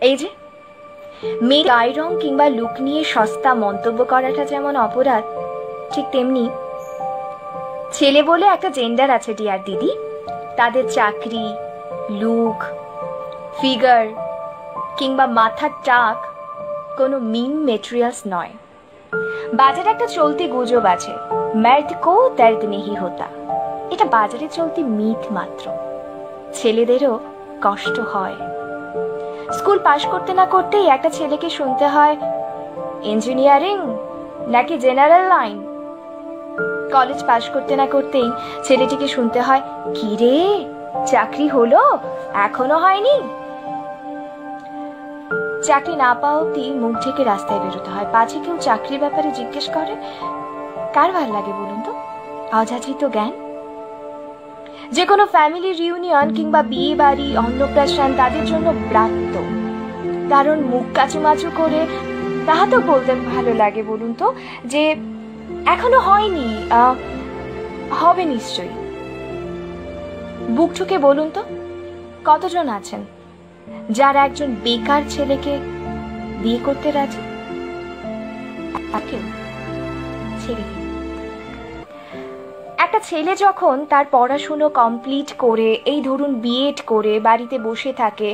এই যে মেয়ের গায়ের রং কিংবা লুক নিয়ে সস্তা মন্তব্য করাটা যেমন অপরাধ, ঠিক তেমনি ছেলে বলে একটা জেন্ডার আছে ডিয়ার দিদি, তাদের চাকরি, লুক, ফিগার কিংবা মাথার টাক কোনো মিন মেটেরিয়ালস নয়। বাজারে একটা চলতি গুজব আছে, মর্দ কো দর্দ নেহি হোতা। এটা বাজারে চলতি মিথ মাত্র। ছেলেদেরও কষ্ট হয়। স্কুল পাশ করতে না করতেই একটা ছেলেকে শুনতে হয় ইঞ্জিনিয়ারিং নাকি জেনারেল লাইন। কলেজ পাশ করতে না করতেই ছেলেটিকে শুনতে হয় কি রে চাকরি হলো, এখনো হয়নি। চাকরি না পাওয়া অব্দি মুখ ঢেকে রাস্তায় বেরোতে হয়, পাছে কেউ চাকরির ব্যাপারে জিজ্ঞেস করে। কার ভাল লাগে বলুন তো অযাচিত জ্ঞান? যে কোনো ফ্যামিলি রিউনিয়ন কিংবা বিয়ে বাড়ি, অন্নপ্রাশন তাদের জন্য ব্রাত্য, কারণ মুখ কাচুমাচু করে তাহা তো বলতে ভালো লাগে বলুন তো যে এখনো হয়নি, হবে নিশ্চয়ই। বুক ঠুকে বলুন তো কতজন আছেন যারা একজন বেকার ছেলেকে বিয়ে করতে রাজি? একটা ছেলে যখন তার পড়াশুনো কমপ্লিট করে, এই ধরুন বিএড করে বাড়িতে বসে থাকে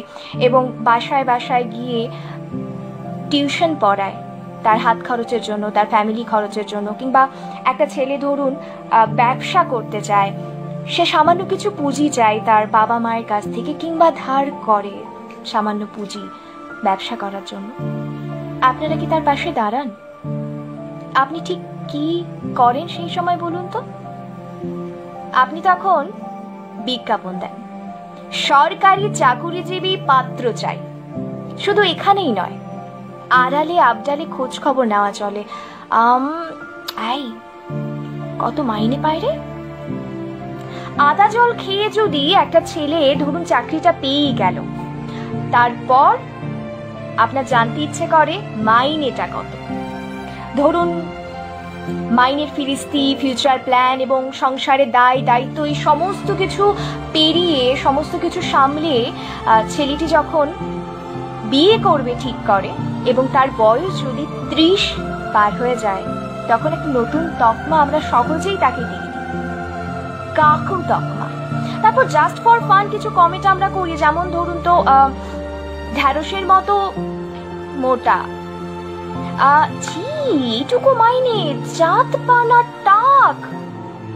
এবং বাসায় বাসায় গিয়ে টিউশন পড়ায় তার হাত খরচের জন্য, তার ফ্যামিলি খরচের জন্য, কিংবা একটা ছেলে ধরুন ব্যবসা করতে চায়, সে সামান্য কিছু পুঁজি চায় তার বাবা মায়ের কাছ থেকে কিংবা ধার করে সামান্য পুঁজি ব্যবসা করার জন্য, আপনারা কি তার পাশে দাঁড়ান? আপনি ঠিক কি করেন সেই সময় বলুন তো? আপনি তখন বিজ্ঞাপন দেন, সরকারি চাকুরিজীবী পাত্র চাই। শুধু এখানেই নয়, আড়ালে আবডালে খোঁজ খবর নেওয়া চলে। কত মাইনে পায় রে? আদা জল খেয়ে যদি একটা ছেলে ধরুন চাকরিটা পেয়ে গেল, তারপর আপনার জানতে ইচ্ছে করে মাইনেটা কত। ধরুন মাইনের ফিরিস্তি, ফিউচার প্ল্যান এবং সংসারের দায় দায়িত্ব, এই সমস্ত কিছু পেরিয়ে, সমস্ত কিছু সামলে ছেলেটি যখন বিয়ে করবে ঠিক করে এবং তার বয়স যদি 30 পার হয়ে যায়, তখন একটা নতুন তকমা আমরা সহজেই তাকে দিই, কাকু তকমা। তারপর জাস্ট ফর ফান কিছু কমেন্ট আমরা করি, যেমন ধরুন তো ঢ্যাঁড়সের মতো মোটা, এটুকু মাইনে, জাত পানা টাক,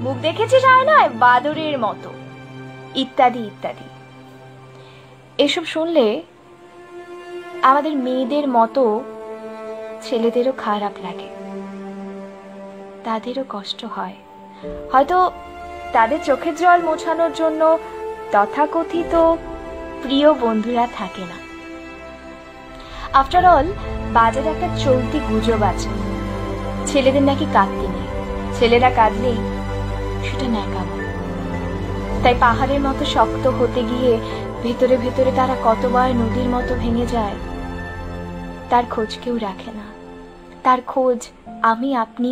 মুখ দেখেছি যায় নয় বাদরের মতো, ইত্যাদি ইত্যাদি। এসব শুনলে আমাদের মেয়েদের মতো ছেলেদেরও খারাপ লাগে, তাদেরও কষ্ট হয়। হয়তো তাদের চোখের জল মোছানোর জন্য তথাকথিত প্রিয় বন্ধুরা থাকে না। আফটার অল বাজারে একটা চলতি গুজব আছে, ছেলেদের নাকি কাঁদতে নেই, ছেলেরা কাঁদলেই সেটা ন্যাকামো। তাই পাহাড়ের মতো শক্ত হতে গিয়ে ভেতরে ভেতরে তারা কতবার নদীর মতো ভেঙে যায়, তার খোঁজ কেউ রাখে না। তার খোঁজ আমি আপনি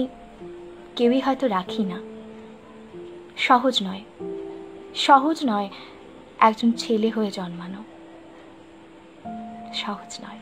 কেউই হয়তো রাখি না। সহজ নয়, সহজ নয় একজন ছেলে হয়ে জন্মানো, সহজ নয়।